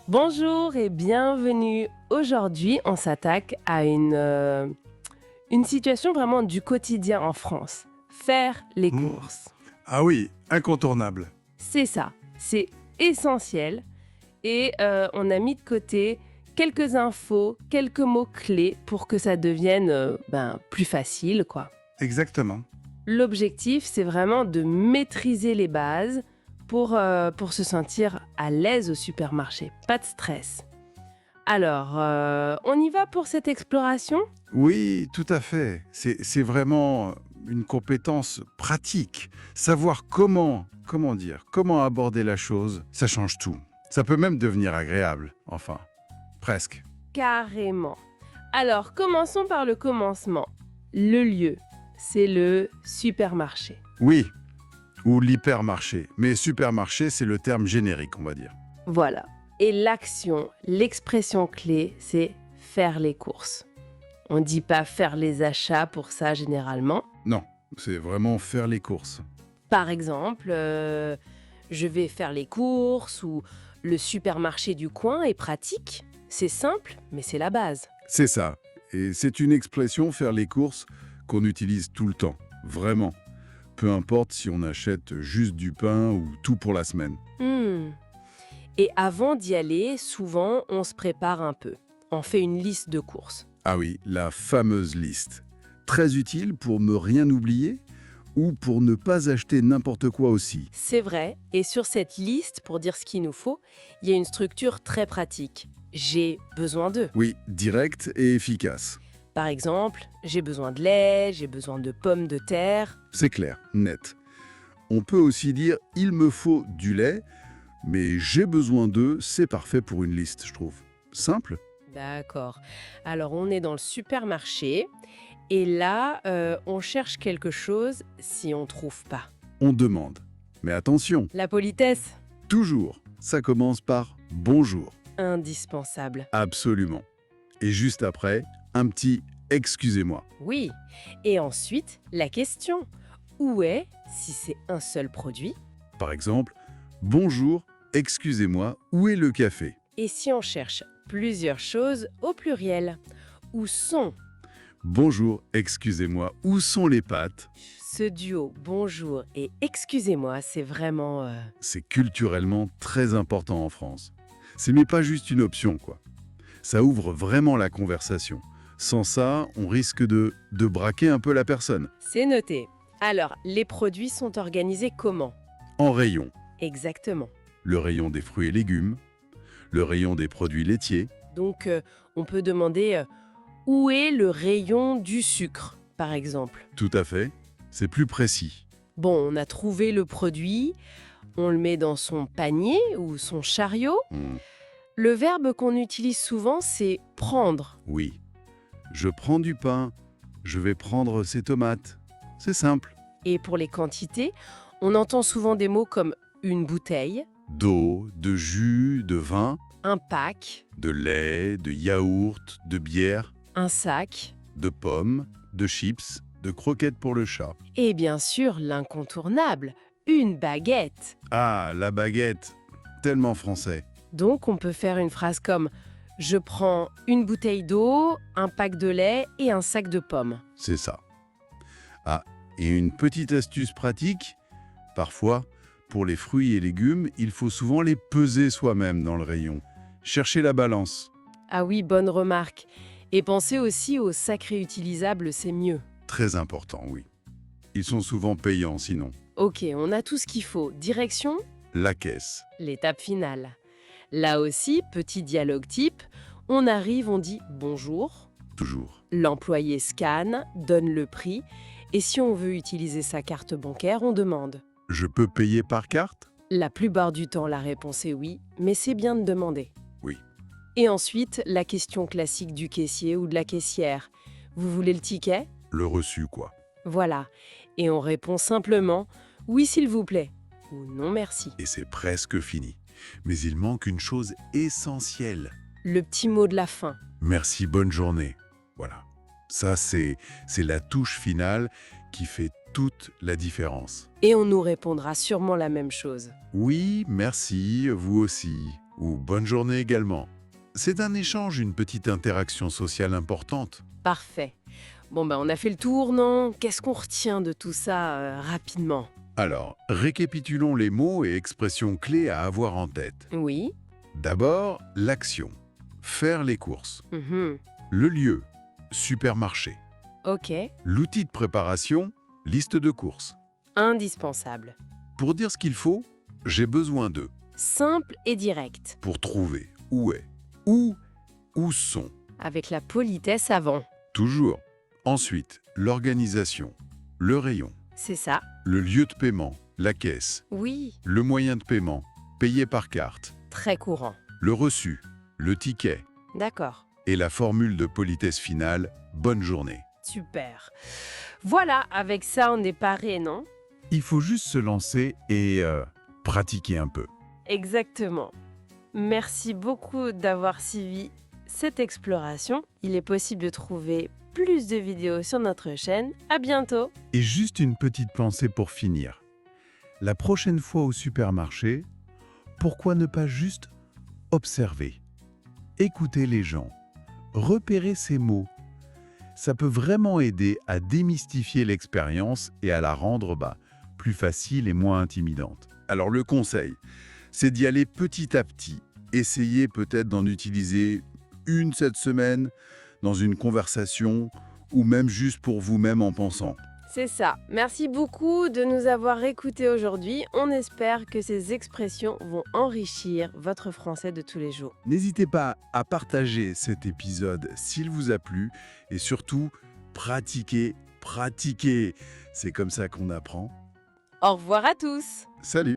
Bonjour et bienvenue. Aujourd'hui, on s'attaque à une situation vraiment du quotidien en France. Faire les courses. Ah oui, incontournable. C'est ça, c'est essentiel. Et on a mis de côté quelques infos, quelques mots-clés pour que ça devienne plus facile, quoi. Exactement. L'objectif, c'est vraiment de maîtriser les bases pour se sentir à l'aise au supermarché. Pas de stress. Alors, on y va pour cette exploration ? Oui, tout à fait. C'est vraiment une compétence pratique. Savoir comment aborder la chose, ça change tout. Ça peut même devenir agréable, enfin, presque. Carrément. Alors, commençons par le commencement. Le lieu, c'est le supermarché. Oui, ou l'hypermarché. Mais supermarché, c'est le terme générique, on va dire. Voilà. Et l'action, l'expression clé, c'est faire les courses. On ne dit pas faire les achats pour ça généralement. Non, c'est vraiment faire les courses. Par exemple, je vais faire les courses ou le supermarché du coin est pratique. C'est simple, mais c'est la base. C'est ça. Et c'est une expression, faire les courses, qu'on utilise tout le temps. Vraiment. Peu importe si on achète juste du pain ou tout pour la semaine. Et avant d'y aller, souvent, on se prépare un peu. On fait une liste de courses. Ah oui, la fameuse liste. Très utile pour ne rien oublier ou pour ne pas acheter n'importe quoi aussi. C'est vrai, et sur cette liste, pour dire ce qu'il nous faut, il y a une structure très pratique. J'ai besoin d'eux. Oui, direct et efficace. Par exemple, j'ai besoin de lait, j'ai besoin de pommes de terre. C'est clair, net. On peut aussi dire « il me faut du lait », mais « j'ai besoin d'eux », c'est parfait pour une liste, je trouve. Simple. D'accord. Alors, on est dans le supermarché, et là, on cherche quelque chose si on ne trouve pas. On demande. Mais attention, La politesse, toujours, ça commence par « bonjour ». indispensable. Absolument. Et juste après, un petit « excusez-moi ». Oui. Et ensuite, la question. Où est, si c'est un seul produit? Par exemple, « bonjour, excusez-moi, où est le café ?» Et si on cherche plusieurs choses au pluriel? Où sont? Bonjour, excusez-moi, où sont les pâtes? Ce duo bonjour et excusez-moi, c'est vraiment... C'est culturellement très important en France. C'est mais pas juste une option, quoi. Ça ouvre vraiment la conversation. Sans ça, on risque de braquer un peu la personne. C'est noté. Alors, les produits sont organisés comment? En rayon, Exactement. le rayon des fruits et légumes, le rayon des produits laitiers. Donc, on peut demander où est le rayon du sucre, par exemple. Tout à fait, c'est plus précis. Bon, on a trouvé le produit, on le met dans son panier ou son chariot. Le verbe qu'on utilise souvent, c'est prendre. Oui, je prends du pain, je vais prendre ces tomates. C'est simple. Et pour les quantités, on entend souvent des mots comme une bouteille, D'eau, de jus, de vin, un pack, de lait, de yaourt, de bière, un sac, de pommes, de chips, de croquettes pour le chat. et bien sûr l'incontournable, une baguette. Ah, la baguette, tellement français. Donc on peut faire une phrase comme « Je prends une bouteille d'eau, un pack de lait et un sac de pommes C'est ça. Ah, et une petite astuce pratique, parfois, pour les fruits et légumes, il faut souvent les peser soi-même dans le rayon. Chercher la balance. ». Ah oui, bonne remarque. Et pensez aussi aux sacs réutilisables, c'est mieux. Très important, oui. Ils sont souvent payants sinon. Ok, on a tout ce qu'il faut. Direction, La caisse. l'étape finale. Là aussi, petit dialogue type, on arrive, on dit bonjour, Toujours. l'employé scanne, donne le prix, et si on veut utiliser sa carte bancaire, on demande. Je peux payer par carte? La plupart du temps, la réponse est oui, mais c'est bien de demander. Oui. Et ensuite, la question classique du caissier ou de la caissière. Vous voulez le ticket? Le reçu, quoi. Voilà. Et on répond simplement « Oui, s'il vous plaît » ou « Non, merci Et c'est presque fini. Mais il manque une chose essentielle. ». Le petit mot de la fin. Merci, bonne journée. Voilà. Ça, c'est la touche finale qui fait toute la différence. Et on nous répondra sûrement la même chose. Oui, merci, vous aussi. Ou bonne journée également. C'est un échange, une petite interaction sociale importante. Parfait. Bon, on a fait le tour, non? Qu'est-ce qu'on retient de tout ça rapidement? Alors, récapitulons les mots et expressions clés à avoir en tête. Oui. D'abord, l'action. Faire les courses. Mhm. Le lieu. Supermarché. Ok. L'outil de préparation. Liste de courses. Indispensable. Pour dire ce qu'il faut, j'ai besoin de. Simple et direct. Pour trouver où est. Où sont. Avec la politesse avant. Toujours. Ensuite, l'organisation. Le rayon. C'est ça. Le lieu de paiement. La caisse. Oui. Le moyen de paiement. Payer par carte. Très courant. Le reçu. Le ticket. D'accord. Et la formule de politesse finale. Bonne journée. Super. Voilà, avec ça, on est paré, non? Il faut juste se lancer et pratiquer un peu. Exactement. Merci beaucoup d'avoir suivi cette exploration. Il est possible de trouver plus de vidéos sur notre chaîne. À bientôt! Et juste une petite pensée pour finir. La prochaine fois au supermarché, pourquoi ne pas juste observer, écouter les gens, repérer ces mots? Ça peut vraiment aider à démystifier l'expérience et à la rendre plus facile et moins intimidante. Alors le conseil, c'est d'y aller petit à petit. Essayez peut-être d'en utiliser une cette semaine dans une conversation ou même juste pour vous-même en pensant. C'est ça. Merci beaucoup de nous avoir écoutés aujourd'hui. On espère que ces expressions vont enrichir votre français de tous les jours. N'hésitez pas à partager cet épisode s'il vous a plu et surtout, pratiquez. C'est comme ça qu'on apprend. Au revoir à tous! Salut!